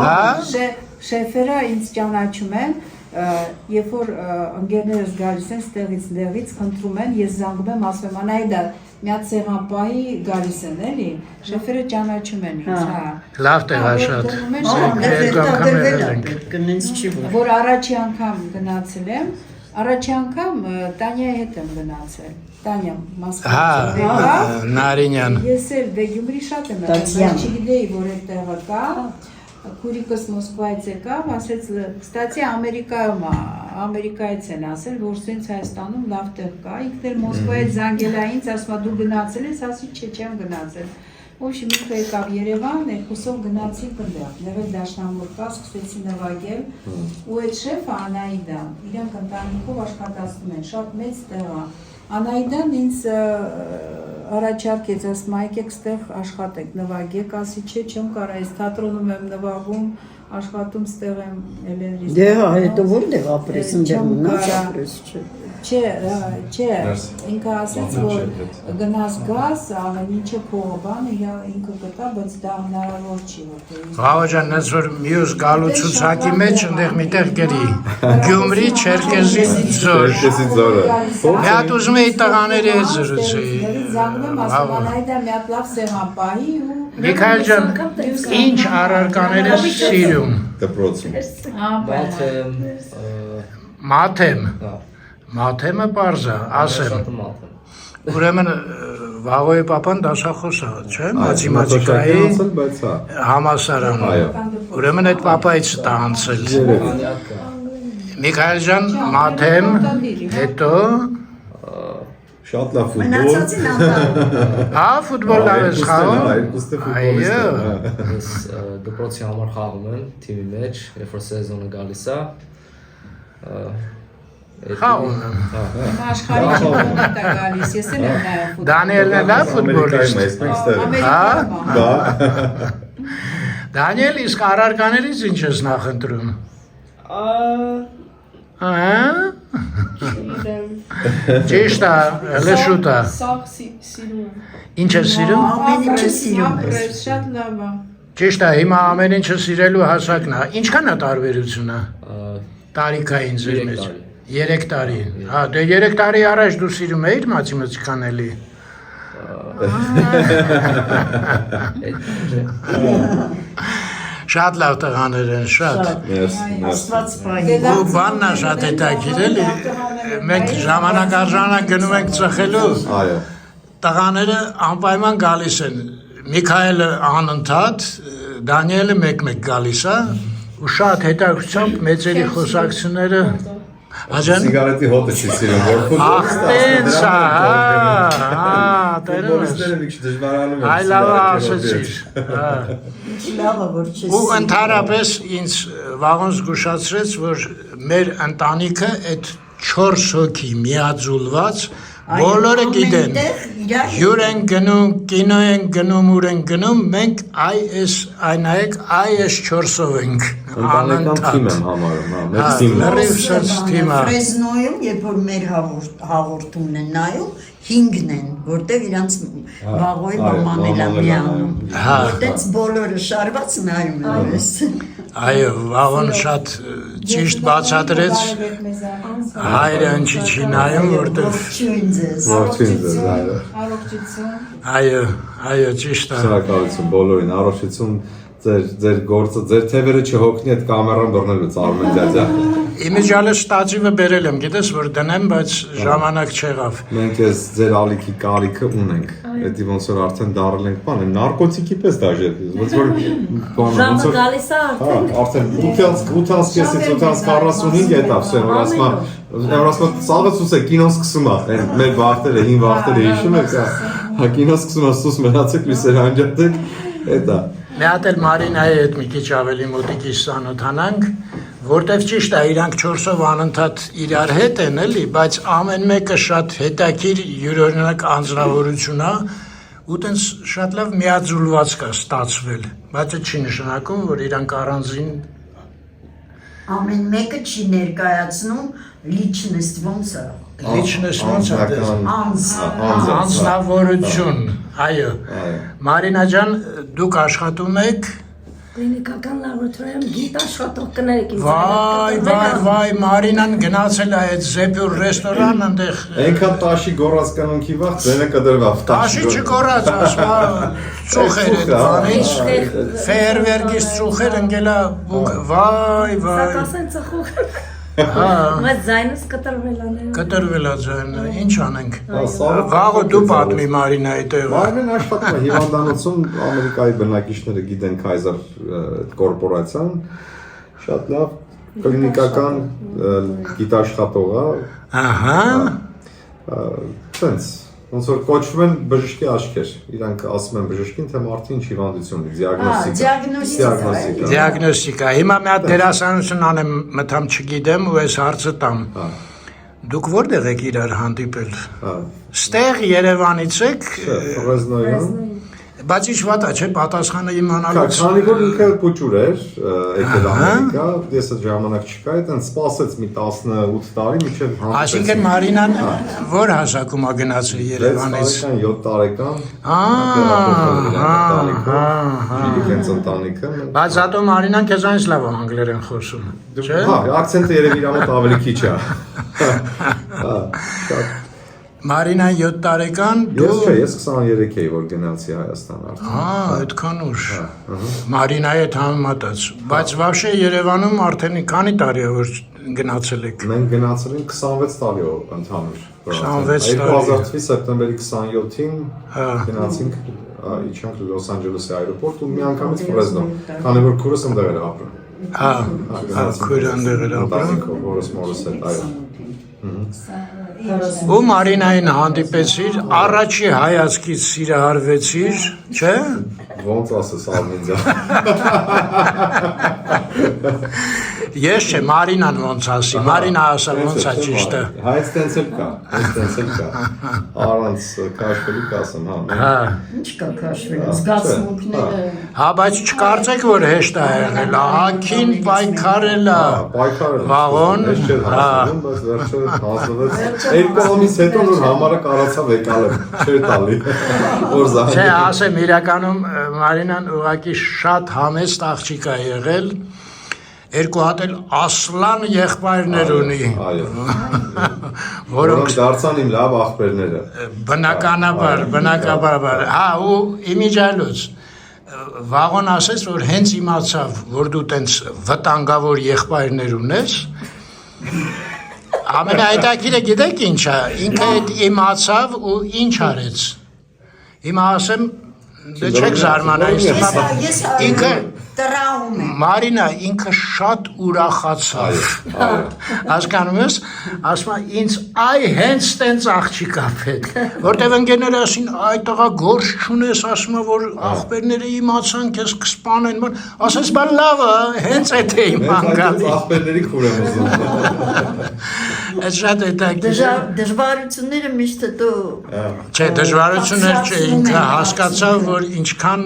Շեֆերը ինձ ճանաչում են, երբ որ ընկերներս գալիս են ստեղից խնդրում են, ես զանգում եմ, ասում եմ, անայդա մի հատ սեղանպահի գալիս են, էլի, շեֆերը ճանաչում են ինձ, հա։ Լավ տեղ է շատ։ Որ առաջի անգամ գնացել եմ, Առաջի անգամ Տանյայի հետ եմ գնացել։ Տանյա Հա, Մասկովիցի։ Նարինյան։ Ես էլ դե Գյումրի շատ եմ եղել, բայց չգիտեի, որ այդտեղը կա։ Քուրիկս Մոսկվայից եկավ, ասեց, «Կստացի Ամերիկայից են ասել, որ սենց Հայաստանում լավ տեղ կա»։ Ինքն էլ Մոսկվայից զանգել է ինձ, ասում է՝ «Դու գնացել ես», ասի՝ «Չէ, չեմ գնացել»։ Ոչինչ ինքը եկավ Երևան, երկուսով գնացինք այնտեղ, նեղել դաշնամուր կա, սկսեցի նվագել, ու այդ շեֆը Անահիդան, իրանք ընտանիքով աշխատացնում են, շատ մեծ տեղ է։ Անահիդան ինձ առաջարկեց, ասում է՝ «Եկեք ստեղ աշխատեք, նվագեք», ասի՝ «Չէ, չեմ կարա, ես թատրոնում եմ նվագում, աշխատում ստեղ եմ Էլեն Դե հա, հետո որտեղ ապրես, ընդդեմ ունած ապրես, չէ։ Չէ, ինքը ասեց, որ գնաս գազ, ամեն ինչը փողը բանը, ինքը գտա, բայց դա հնարավոր չի, որտեղ։ Վաղոջան, նենց որ մյուս գալու ցուցակի մեջ ընդեղ միտեղ գրի Գյումրի Չերկեսի ձոր։ Մի հատ ուզում էի տղաների հետ զրուցեի։ Զանգում եմ, ասում Անահիտը մի հատ լավ սեղան պահի ու Միքայել ջան, ինչ առարկաներ ես սիրում։ Դպրոցում։ Մաթեմ։ Մաթեմը պարզ է, ասեմ։ Ուրեմն Վաղոյի պապան դասախոս է, չէ՞, մաթեմատիկայի համալսարան։ Ուրեմն այդ պապայից դա անցել։ Միքայել ջան, մաթեմ, հետո Շատ լավ ֆուտբոլ։ Հա, ֆուտբոլ լավ ես խաղում։ Այո։ Դպրոցի համար խաղում են թիմի մեջ, երբ որ սեզոնը գալիս է։ Խաղում եմ։ Աշխարհի չեմպիոնատ է գալիս, ես էլ եմ նայում ֆուտբոլ։ Դանիելն է լավ ֆուտբոլիստ։ Հա։ Դանիել, իսկ առարկաներից ինչ ես նախընտրում։ Ճիշտ է, հələ շուտ է։ Սաղ սիրում եմ։ Ինչ ես սիրում։ Ամեն ինչը սիրում ես։ Շատ լավ է։ Ճիշտ է, հիմա ամեն ինչը սիրելու հասակն է։ Ինչքան է տարբերությունը։ Տարիքային ձեր մեջ։ 3 տարի։ Հա, դե 3 տարի առաջ դու սիրում էիր մաթեմատիկան էլի։ Շատ լավ տղաներ են, շատ։ Աստված պահի։ Ու բանն է շատ հետաքրքիր էլի։ Մենք ժամանակ առ ժամանակ գնում ենք ծխելու։ Այո։ Տղաները անպայման գալիս են։ Միքայելը անընդհատ, Դանիելը մեկ-մեկ գալիս է, ու շատ հետաքրքրությամբ մեծերի խոսակցությունները Սիգարետի հոտը չի սիրում, որ Ախտենց է, հա, ֆուտբոլիստները մի քիչ դժվարանում են։ Այ լավ ասեցիր։ Լավը որ չես։ Ու ընդհանրապես ինձ վաղոն զգուշացրեց, որ մեր ընտանիքը այդ 4 հոգի միաձուլված բոլորը գիտեն։ Հյուր են գնում, կինո են գնում, ուր են գնում, մենք այնայեք այս 4-ով ենք։ Ընտանեկան թիմ եմ համարում, հա, մեծ թիմն է։ Ֆրեզնոյում, երբ որ մեր հաղորդումն են նայում, 5-ն են, որտեղ իրանց Վաղոյի մաման էլ է միանում։ Որտենց բոլորը շարված նայում են ես։ Այո, Վաղոն շատ ճիշտ բացատրեց։ Հայրը ինչի չի նայում, որտեղ Ողջույն ձեզ, այո։ Առողջություն։ Այո, ճիշտ է։ Շնորհակալություն բոլորին, առողջություն, ձեր գործը, ձեր թևերը չհոգնի այդ կամերան բռնելուց, Արմեն ջաջա։ Իմիջալը ստատիվը բերել եմ, գիտես, որ դնեմ, բայց ժամանակ չեղավ։ Մենք ես ձեր ալիքի կարիքը ունենք։ Էդի ոնց որ արդեն դարել ենք բանը, նարկոտիկի պես դաժե, ոնց որ բանը ոնց որ գալիս է արդեն 8:30-ից 8:45 հետա, ասեմ, որ ասма սաղը ցույց է կինոն սկսում է, մեր վախտերը, հին վախտերը հիշում եք, հա կինո սկսում է, սուս մնացեք, լույսեր անջատեք, էդա։ Մի հատ էլ Մարինայի հետ մի քիչ ավելի մոտիկից ծանոթանանք, որտեվ ճիշտ է, իրանք 4-ով անընդհատ իրար հետ են, էլի, բայց ամեն մեկը շատ հետաքրքիր յուրօրինակ անձնավորություն է, ու տենց շատ լավ միաձուլված կա ստացվել, բայց դա չի նշանակում, որ իրանք առանձին ամեն մեկը չի ներկայացնում լիչնեստ ոնց է։ Լիչնեստ ոնց է։ Անձնավորություն։ Այո։ Մարինա ջան, դուք աշխատում եք Կլինիկական լաբորատորիայում գիտաշխատող կներեք ինձ։ Վայ, Մարինան գնացել է այդ Զեպյուր ռեստորան, այնտեղ Այնքան տաշի գոռած կանոնքի վաղ ձենը կդրվավ։ Տաշի չգոռած, ասма ծուխեր այդ բանից, ֆեյերվերքից ծուխեր ընկելա, վայ։ Սակասեն ծխող։ Բայց ձայնս կտրվելաներ։ Կտրվելա ձայնը, ինչ անենք։ Վաղը դու պատմի Մարինայի տեղը։ Մարինան աշխատում է հիվանդանոցում, Ամերիկայի բնակիչները գիտեն Kaiser կորպորացիան, շատ լավ կլինիկական գիտաշխատող է։ Ահա։ Տենց ոնց որ կոչվում են բժշկի աչքեր, իրանք ասում են բժշկին, թե մարդը ինչ հիվանդություն ունի, դիագնոստիկա։ Դիագնոստիկա։ Հիմա մի հատ դերասանություն անեմ, մտամ չգիտեմ ու այս հարցը տամ։ Դուք որտեղ եք իրար հանդիպել։ Ստեղ Երևանից եք։ Ֆրեզնոյում։ Բայց ինչ վատ է, չէ՞, պատասխանը իմանալուց։ Քանի որ ինքը փոճուր էր, եկել Ամերիկա, ես այդ ժամանակ չկա, այդտեղ սպասեց մի 18 տարի մինչև հանդիպեցին։ Այսինքն Մարինան որ հասակում է գնացել Երևանից։ 7 տարեկան։ Հենց ընտանիքը։ Բայց հատո Մարինան քեզանից լավ է անգլերեն խոսում, չէ՞։ Հա, ակցենտը երևի իր մոտ ավելի քիչ է։ Մարինան 7 տարեկան, դու Ես 23 էի, որ գնացի Հայաստան արդեն։ Այդքան ուշ։ Մարինայի հետ համեմատած, բայց вообще Երևանում արդեն քանի տարի է որ գնացել եք։ Մենք գնացել ենք 26 տարի ընդհանուր։ 26 տարի։ 2000 սեպտեմբերի 27-ին գնացինք իջանք Լոս Անջելեսի այրոպորտ ու մի անգամից Ֆրեզնո, քանի որ քուրս ընդեղ էր ապրում։ Քույրը ընդեղ էր ապրում։ Որս մորս հետ այո։ Ու Մարինային հանդիպեցիր, առաջի հայացքից սիրահարվեցիր, չէ՞։ Ոնց ասես Արմենձա։ Ես չէ, Մարինան ոնց ասի, Մարինա ասա ոնց է ճիշտը։ Հայց տենց էլ կա, առանց քաշվելու կասեմ, հա։ Ինչ կա քաշվել, զգացմունքները։ Հա, բայց չկարծեք, որ հեշտ է եղել, ահագին պայքարել է։ Վաղոն, բայց վերջը հանձնվեց։ Երկու ամիս հետո նոր համարը կարացավ եկալ եմ, չէր տալի։ Չէ, ասեմ, իրականում Մարինան ուղղակի շատ համեստ աղջիկ է եղել, երկու հատ էլ ասլան եղբայրներ ունի, որոնք դարձան իմ լավ աղբերները։ Բնականաբար, հա, ու իմիջալուց, Վաղոն ասեց, որ հենց իմացավ, որ դու տենց վտանգավոր եղբայրներ ունես, ամենահետաքրքիրը գիտեք ինչ է, ինքը այդ իմացավ ու ինչ արեց։ Հիմա ասեմ, դե չեք զարմանա, ինքը Մարինա ինքը շատ ուրախացավ։ Հասկանում ես, ասում է ինձ այ հենց տենց աղջիկ է պետք, որտեղ ընկերները ասին այ տղա գործ չունես, ասում է որ աղբերները իմացան քեզ կսպանեն, ասես բան լավ է, հենց այդ է իմ անգալի։ Աղբերների քուր եմ ուզում։ Այդ շատ հետաքրքիր։ Դժվարությունները միշտ դու։ Չէ, դժվարություններ չէ, ինքը հասկացավ, որ ինչքան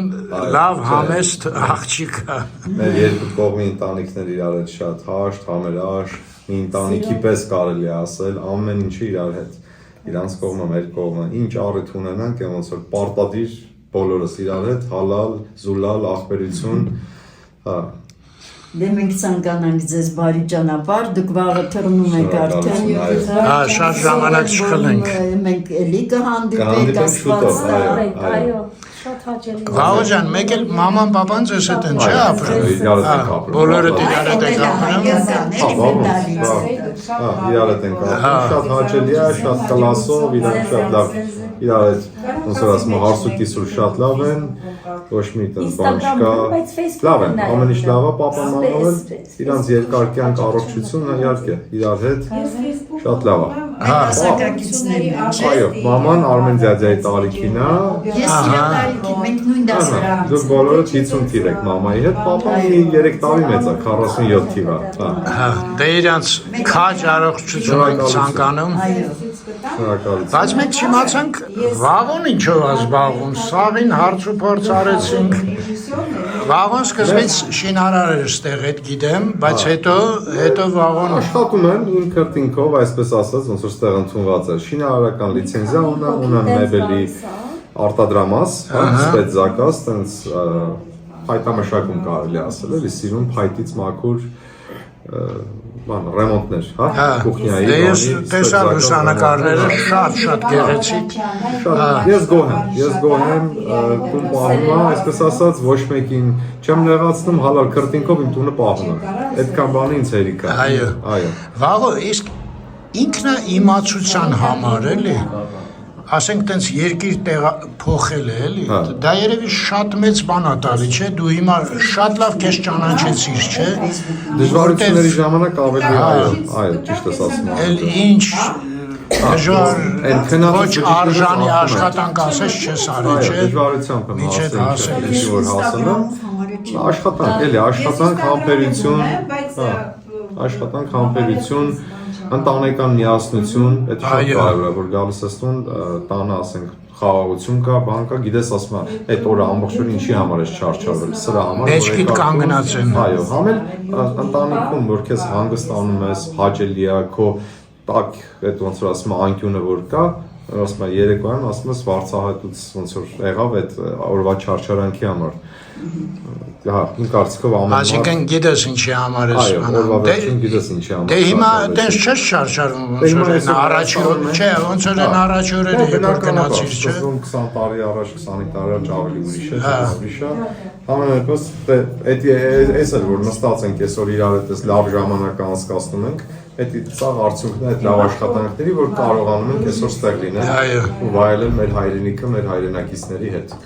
լավ համեստ աղջիկ է։ Մեր երկու կողմի ընտանիքներ իրար հետ շատ հաշտ, համերաշ, մի ընտանիքի պես կարելի է ասել, ամեն ինչը իրար հետ, իրանց կողմը, մեր կողմը, ինչ առիթ ունենանք, ոնց որ պարտադիր բոլորս իրար հետ, հալալ, զուլալ, աղբերություն, հա։ Դե մենք ցանկանանք ձեզ բարի ճանապարհ, դուք վաղը թռնում եք արդեն։ Հա, շատ ժամանակ չխլենք։ Մենք էլի կհանդիպենք Աստված։ Այո, շատ հաճելի։ Վաղո ջան, մեկ էլ մաման պապան ձեզ հետ են չէ ապրում։ Բոլորը իրար հետ են ապրում։ Իրար հետ են ապրում, շատ հաճելի է, շատ կլասով, իրանք շատ լավ, իրար հետ ոնց որ ասում հարսուկիսուր շատ լավ են, ոչ մի տես բան չկա, լավ են, ամեն ինչ լավ է, պապան մաման էլ, իրանց երկար կյանք առողջություն իհարկե, իրար հետ շատ լավ է։ Այո, մաման Արմեն ձյաձյայի տարիքին է։ Ես իր տարիքին, մենք նույն դասարան։ Դուք բոլորը 50 թիվ եք մամայի հետ, պապան 3 տարի մեծ է, 47 թիվ է։ Դե իրանց քաջ առողջություն ենք ցանկանում։ Բայց մենք չիմացանք Վաղոն ինչով է զբաղվում, սաղին հարց ու փորձ արեցինք։ Վաղոն սկզբից շինարար էր ստեղ, այդ գիտեմ, բայց հետո Վաղոն աշխատում են իմ քրտինքով, այսպես ասած, ոնց որ ստեղ ընդունված է, շինարարական լիցենզիա ունեն մեբելի արտադրամաս, սպեցզակազ, տենց փայտամշակում կարելի ասել, էլի սիրուն փայտից մաքուր բան ռեմոնտներ, հա, կուխնյայի։ Դե ես տեսա լուսանկարները շատ գեղեցիկ։ Ես գոհ եմ, տուն պահում եմ, այսպես ասած, ոչ մեկին չեմ նեղացնում, հալալ քրտինքով իմ տունը պահում եմ։ Այդքան բանը ինձ հերիք է։ Այո։ Վաղո, իսկ ինքնաիմացության համար էլի, ասենք տենց երկիր փոխել է էլի, դա երևի շատ մեծ բան է տալի, չէ, դու հիմա շատ լավ քեզ ճանաչեցիր, չէ։ Դժվարությունների ժամանակ ավելի այո, ճիշտ ես ասում։ Էլ ինչ դժվար ոչ արժանի աշխատանք ասես չես արել, չէ։ Դժվարությամբ եմ հասել, որ հասնեմ։ Աշխատանք, համբերություն, ընտանեկան միասնություն, այդ շատ կարևոր է, որ գալիս ես տուն, տանը ասենք խաղաղություն կա, բան կա, գիտես ասում եմ, այդ օրը ամբողջովին ինչի համար ես չարչարվել, սրա համար մեջքիդ կանգնած են։ Այո, համել ընտանիքում, որ քեզ հանգստանում ես, հաճելի է, քո տակ այդ ոնց որ ասում եմ անկյունը որ կա, ասում եմ երեկոյան ասում ես վարձահատուց ոնց որ եղավ այդ օրվա չարչարանքի համար։ Հա, իմ կարծիքով ամեն Այսինքն գիտես ինչի համար ես անում։ Գիտես ինչի համար։ Դե հիմա այդպես չես շարժարվում, ոնց որ են առաջի օր, չէ, ոնց որ են առաջի օրերը երբ գնացիր, չէ։ 20 տարի առաջ, 25 տարի առաջ ավելի ուրիշ է, ուրիշ է։ Համենայնպես էս է որ նստած ենք այսօր իրար այդպես լավ ժամանակ անցկացնում ենք, այդ սաղ արդյունքն է այդ լավ աշխատանքների, որ կարողանում ենք այսօր ստեղ լինել ու վայելել մեր հայրենիքը, մեր հայրենակիցների հետ։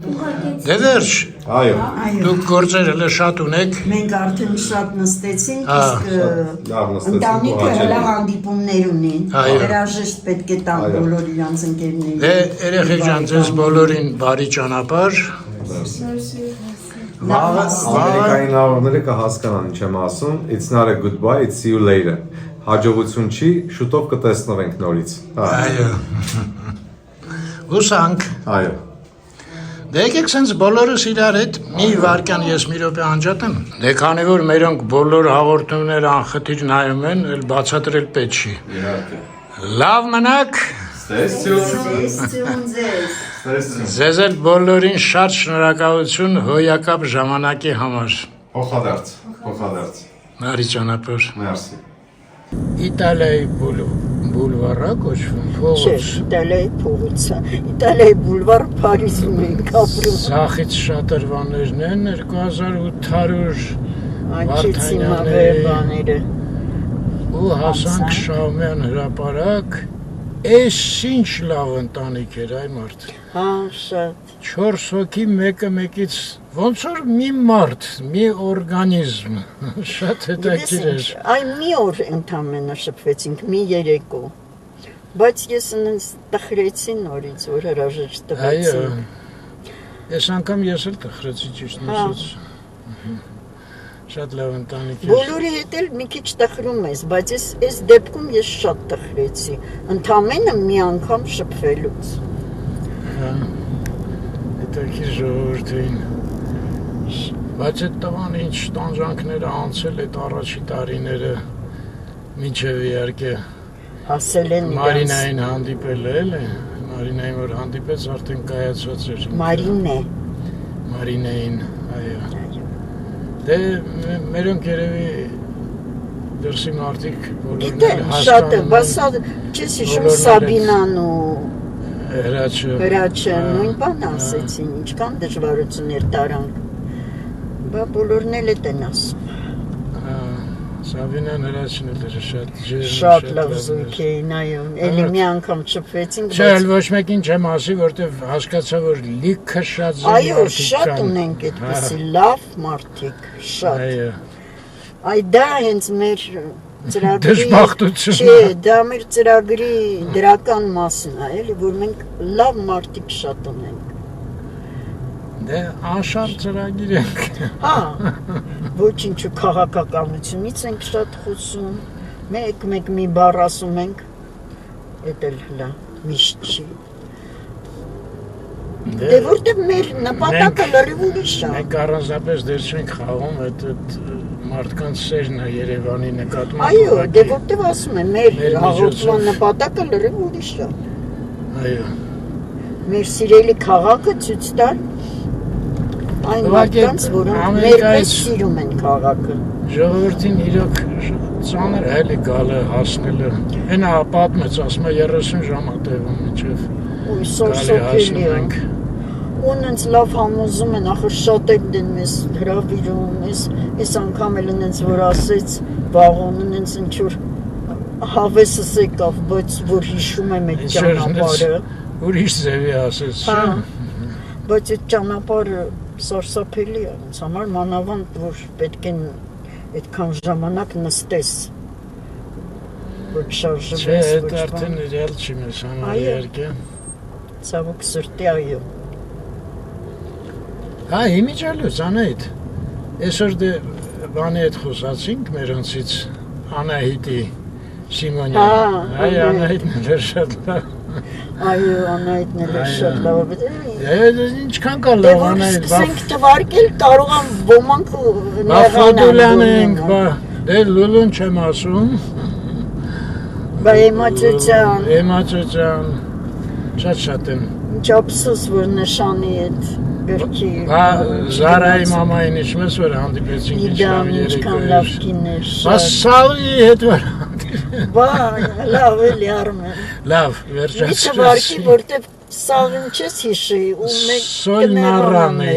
Դե վերջ։ Այո։ Դուք գործեր հələ շատ ունեք։ Մենք արդեն շատ նստեցինք, իսկ ընտանիքը հələ հանդիպումներ ունին։ Երաժիշտ պետք է տան բոլոր իրանց ընկերներին։ Դե երեխեք ջան, ձեզ բոլորին բարի ճանապարհ։ Ամերիկայի նավները կհասկանան ինչ եմ ասում, it's not a goodbye, it's see you later։ Հաջողություն չի, շուտով կտեսնվենք նորից։ Այո։ Հուսանք։ Այո։ Դե եկեք սենց բոլորս իրար հետ մի վարկյան ես մի րոպե անջատեմ։ Դե քանի որ մերոնք բոլոր հաղորդումները անխտիր նայում են, էլ բացատրել պետք չի։ Իհարկե։ Լավ մնաք։ Ստեսություն ձեզ։ Ձեզ էլ բոլորին շատ շնորհակալություն հոյակապ ժամանակի համար։ Փոխադարձ։ Բարի ճանապարհ։ Մերսի։ Իտալիայի բուլվարա կոչվում, փողոց։ Իտալիայի փողոցը։ Իտալիայի բուլվար Փարիզում ենք ապրում։ Սախից շատրվաններն են 2800 Վարդանյանների ու հասանք Շահումյան հրապարակ, էս ինչ լավ ընտանիք էր այ մարդ։ Հա, շատ։ 4 հոգի մեկը մեկից ոնց որ մի մարդ, մի օրգանիզմ, շատ հետաքրքիր էր։ Այ մի օր ընդամենը շփվեցինք, մի երեկո։ Բայց ես ինձ տխրեցի նորից, որ հրաժեշտ տվեցի։ Այո։ Այս անգամ ես էլ տխրեցի ճիշտ ասած։ Շատ լավ ընտանիք էր։ Բոլորի հետ էլ մի քիչ տխրում ես, բայց այս դեպքում ես շատ տխրեցի։ Ընդամենը մի անգամ շփվելուց։ Հա։ Հետաքրքիր ժողովրդին։ Բայց այդ տղան ինչ տանջանքներ անցել այդ առաջի տարիները մինչև իհարկե Հասել են Մարինային հանդիպել է, էլի։ Մարինային որ հանդիպեց արդեն կայացած էր։ Մարինային, այո։ Դե մերոնք երևի դրսի մարդիկ բոլորն էլ հասկանում։ Բայց չես հիշում Սաբինան ու Հրաչը նույն բան ասեցին, ինչքան դժվարություններ տարանք։ Բա բոլորն էլ են ասում։ Սաբինան Հրաչն էլ էր շատ լավ զույգ էին, այո, էլի մի անգամ շփվեցինք։ Չէ, ոչ մեկին չեմ ասի, որտեվ հասկացա, որ լիքը շատ զույգ այո, շատ ունենք այդպիսի լավ մարդիկ, շատ։ Այո։ Այ դա հենց մեր ծրագրի դժբախտություն։ Չէ, դա մեր ծրագրի դրական մասն է, էլի, որ մենք լավ մարդիկ շատ ունենք։ Դե անշարժ ծրագիր ենք։ Հա, ոչինչ քաղաքականությունից ենք շատ խոսում, մեկ մի բառ ասում ենք, էդ էլ հլա, միշտ չի։ Դե որտեղ մեր նպատակը լրիվ ուրիշ է։ Մենք առանձնապես դեր չենք խաղում այդ մարդկանց սերն է Երևանի նկատմամբ։ Այո, դե որտեղ ասում եմ, մեր հաղորդման նպատակը լրիվ ուրիշ է։ Այո։ Մեր սիրելի քաղաքը ցույց տալ այն մարդկանց, որոնք մեր պես սիրում են քաղաքը։ ժողովրդին իրոք ծանր է էլի գալը հասնելը։ Հենա պատմեց, ասում է 30 ժամ է տևում մինչև գալի հասնում ենք։ Ունենց լավ համոզում են, ախր շատ եք դեն մեզ հրավիրում, ես անգամ էլ ունենց որ ասեց, վաղոն ունենց ինչ-որ հավեսս եկավ, բայց որ հիշում եմ այդ ճանապարհը։ Ուրիշ ձևի ասեց, չէ՞։ Բայց այդ ճանապարհը սարսափելի է, ինձ համար մանավանդ, որ պետք է այդքան ժամանակ նստես, որ շարժվես, չէ, այդ արդեն իրել չի մեզ համար երկե։ Ցավոք սրտի այո։ Հա, հիմիջալուց, Անահիտ, այսօր դե բանի հետ խոսացինք մերոնցից Անահիտի Սիմոնյան, այ Անահիտն էլ շատ լավ։ Այո, Անահիտն էլ շատ լավ է։ Ինչքան կա լավ Անահիտ, սկսենք թվարկել, կարող եմ ոմանք բախոդուլան ենք, դե լուլուն չեմ ասում։ Բա եմացության։ Եմացության, շատ եմ։ Ինչ ափսոս, որ նշանի հետ գրքի։ Զարայի մամային իչմես որ հանդիպեցինք Իդան ինչքան լավ կիներ։ Բա Սալի հետ որ հանդիպեցինք։ Բա լավ էլի Արմեն։ Լավ, վերջացրեցի։ Մի թվարկի, որտեվ Սալին չես հիշի ու մեկ Սոլմարան է։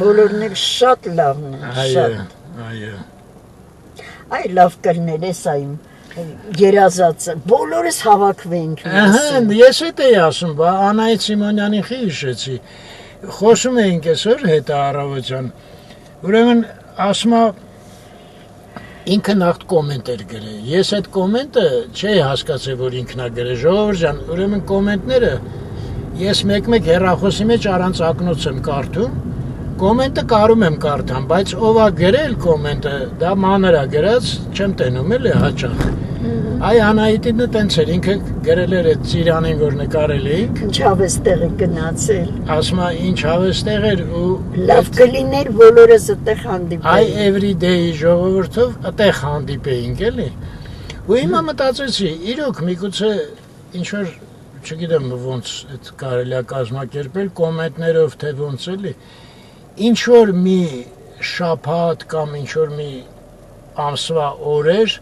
Բոլորն էլ շատ լավն են, շատ։ Այո։ Այ լավ կլներ ես այմ երազածը, բոլորս հավաքվենք միասին։ Ես էդ էի ասում, բա Անահիտ Սիմոնյանին խի հիշեցի։ Խոսում էինք այսօր հետը առավոտյան։ Ուրեմն ասում է ինքը նախ կոմենտ էր գրել։ Ես այդ կոմենտը չէի հասկացել, որ ինքն է գրել։ Ժողովուրդ ջան, ուրեմն կոմենտները ես մեկ-մեկ հեռախոսի մեջ առանց ակնոց եմ կարդում։ Կոմենտը կարում եմ կարդամ, բայց ով է գրել կոմենտը, դա մանր է գրած, չեմ տենում էլի հաճախ։ Այ Անահիտին տենց էր, ինքը գրել էր այդ ծիրանին, որ նկարել էինք։ Ինչ հավես տեղ է գնացել։ Ասում է ինչ հավես տեղ էր ու լավ կլիներ բոլորս այդտեղ հանդիպեինք։ Այ everyday ժողովրդով այդտեղ հանդիպեինք էլի։ Ու հիմա մտածեցի, իրոք միգուցե ինչ որ չգիտեմ ոնց այդ կարելի է կազմակերպել կոմենտներով թե ոնց էլի։ Ինչ որ մի շաբաթ կամ ինչ որ մի ամսվա օրեր,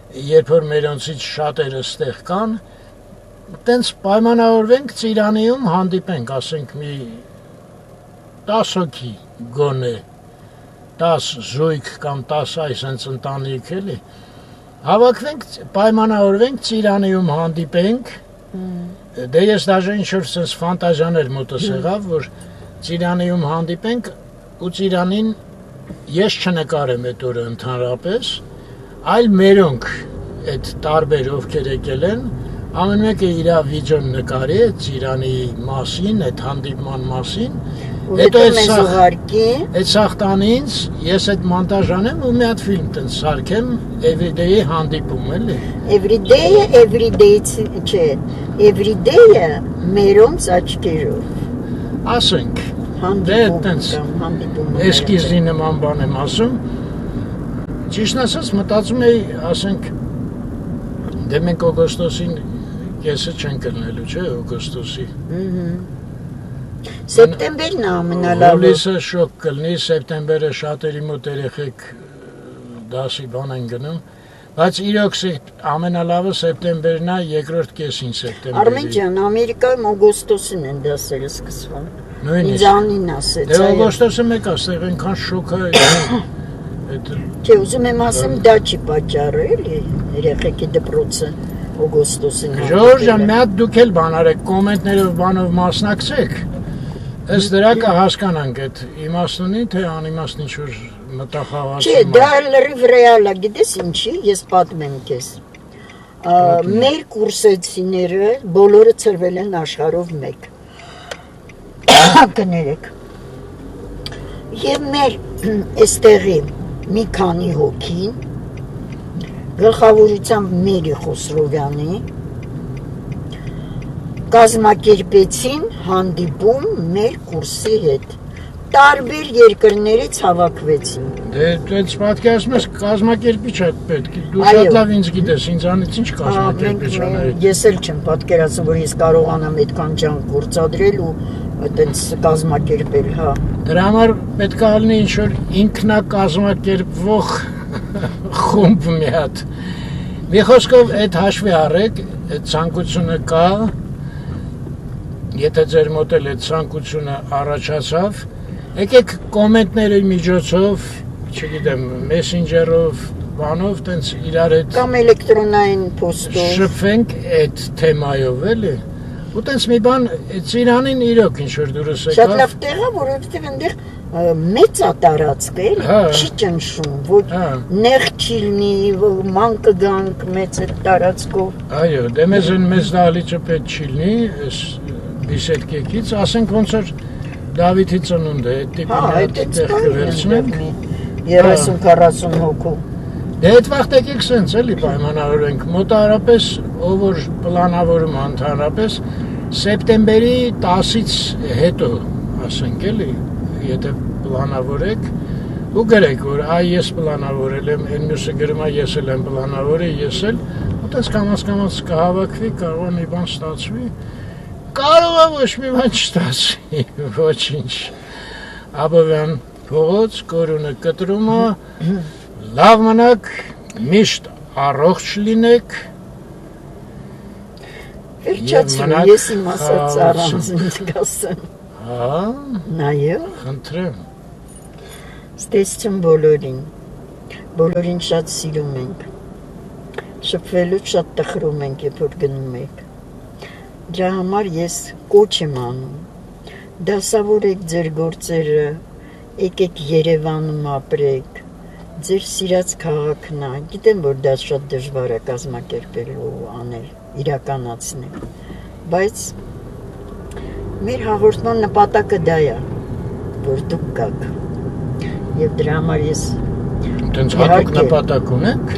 երբ որ մերոնցից շատերը ստեղ կան, տենց պայմանավորվենք Ծիրանիում հանդիպենք, ասենք մի 10 հոգի գոնե, 10 զույգ կամ 10 այսենց ընտանիք էլի, հավաքվենք, պայմանավորվենք Ծիրանիում հանդիպենք, դե ես դաժե ինչ որ սենց ֆանտազիաներ մոտս եղավ, որ Ծիրանիում հանդիպենք ու Ծիրանին ես չնկարեմ այդ օրը ընդհանրապես, այլ մերոնք այդ տարբեր ովքեր եկել են, ամեն մեկը իր վիդեոն նկարի այդ Ծիրանի մասին, այդ հանդիպման մասին, հետո այդ սախտանից ես այդ մոնտաժ անեմ ու մի հատ ֆիլմ տենց սարքեմ everyday-ի հանդիպում էլի։ Everyday չէ, everyday-ը մերոնց աչքերով։ Ասենք, դե տենց էսկիզի նման բան եմ ասում, ճիշտ ասած մտածում էի, ասենք, դե մենք օգոստոսին կեսը չեն կլնելու, չէ, օգոստոսի։ Սեպտեմբերն է ամենալավը։ Հուլիսը շոկ կլնի, սեպտեմբերը շատերի մոտ երեխեք դասի բան են գնում, բայց իրոք ամենալավը սեպտեմբերն է, երկրորդ կեսին սեպտեմբերի։ Արմեն ջան, Ամերիկայում օգոստոսին են դասերը սկսվում։ Նույնիսկ։ Ինձ անին ասեց։ Դե օգոստոսը մեկ աստեղ այնքան շոկ է։ Չէ, ուզում եմ ասեմ, դա չի պատճառը, էլի, երեխեքի դպրոցը օգոստոսին։ Ժողովուրդ ջան, մի հատ դուք էլ բան արեք, կոմենտներով բանով մասնակցեք։ Ըստ դրա կհասկանանք այդ իմաստունի, թե անիմաստ ինչ-որ մտախաղացում։ Չէ, դա լրիվ ռեալ է, գիտես ինչի, ես պատմեմ քեզ։ Մեր կուրսեցիները բոլորը ծրվել են աշխարհով մեկ։ Կներեք։ Եվ մեր այստեղի մի քանի հոգին գլխավորությամբ Մերի Խոսրովյանի կազմակերպեցին հանդիպում մեր կուրսի հետ։ Տարբեր երկրներից հավաքվեցին։ Դե այդ պատկերացնում ես կազմակերպիչ է պետք։ Դու շատ լավ ինձ գիտես, ինձանից ինչ կազմակերպիչ անել։ Ես էլ չեմ պատկերացնում, որ ես կարողանամ այդքան ջանք գործադրել ու այտենց կազմակերպել, հա։ Դրա համար պետք է լինի ինչ-որ ինքնակազմակերպվող խումբ մի հատ։ Մի խոսքով այդ հաշվի առեք, այդ ցանկությունը կա, եթե ձեր մոտ էլ այդ ցանկությունը առաջացավ, եկեք կոմենտների միջոցով, չգիտեմ, մեսենջերով, բանով, տենց իրար հետ կամ էլեկտրոնային փոստով շփվենք այդ թեմայով, էլի։ Ու տենց մի բան, Ծիրանին իրոք ինչ-որ դուրս եկավ։ շատ լավ տեղ է, որովհետև այնտեղ մեծ է տարածքը, էլի, չի ճնշում, ոչ նեղ չի լինի, ման կգանք մեծ այդ տարածքով։ Այո, դե մեզ են մեծ դահլիճը պետք չի լինի, այս բիսեդկեքից, ասենք ոնց որ Դավիթի ծնունդը, այդ տիպի տեղ կվերցնենք 30-40 հոգու։ Դե այդ վաղ եկեք սենց էլի պայմանավորենք, մոտավորապես ով որ պլանավորում ընդհանրապես սեպտեմբերի 10-ից հետո, ասենք էլի, եթե պլանավորեք ու գրեք, որ այ ես պլանավորել եմ, այն մյուսը գրում է ես էլ եմ պլանավորել, ես էլ, այդպես կամաց կհավաքվի, կարող է մի բան ստացվի, կարող է ոչ մի բան չստացվի, ոչինչ, Աբովյան փողոց, Կորունը կտրում է, լավ մնաք, միշտ առողջ լինեք, վերջացրու, ես իմ ասած առանձին կասեմ։ Հա, Նայո, խնդրեմ, ստեսություն բոլորին շատ սիրում ենք, շփվելուց շատ տխրում ենք, երբ որ գնում եք, դրա համար ես կոչ եմ անում, դասավորեք ձեր գործերը, եկեք Երևանում ապրեք, ձեր սիրած քաղաքն է, գիտեմ, որ դա շատ դժվար է կազմակերպել ու անել, իրականացնել, բայց մեր հաղորդման նպատակը դա է, որ դուք գաք, և դրա համար ես տենց հատուկ նպատակ ունեք,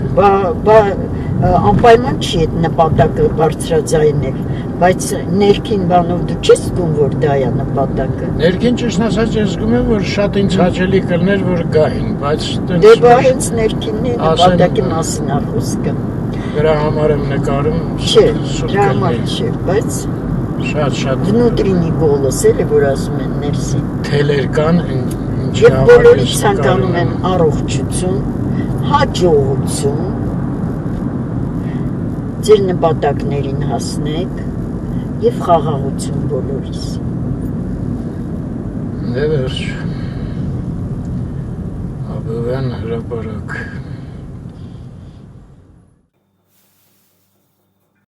անպայման չի այդ նպատակը բարձրաձայնել, բայց ներքին բանով դու չես զգում, որ դա է նպատակը։ Ներքին ճիշտ ասած ես զգում եմ, որ շատ ինձ հաճելի կլներ, որ գային, բայց դե բա հենց ներքինն է նպատակի մասին է խոսքը։ Դրա համար եմ նկարում, Չէ, դրա համար չէ, բայց շատ внутренний голос, էլի որ ասում են ներսին։ թելեր կան, ինչի Եվ համար բոլորի ես ցանկանում են առողջություն, հաջողություն, ձեր նպատակներին հասնեք և խաղաղություն բոլորիս։ Դե վերջ, Աբովյան հրապարակ։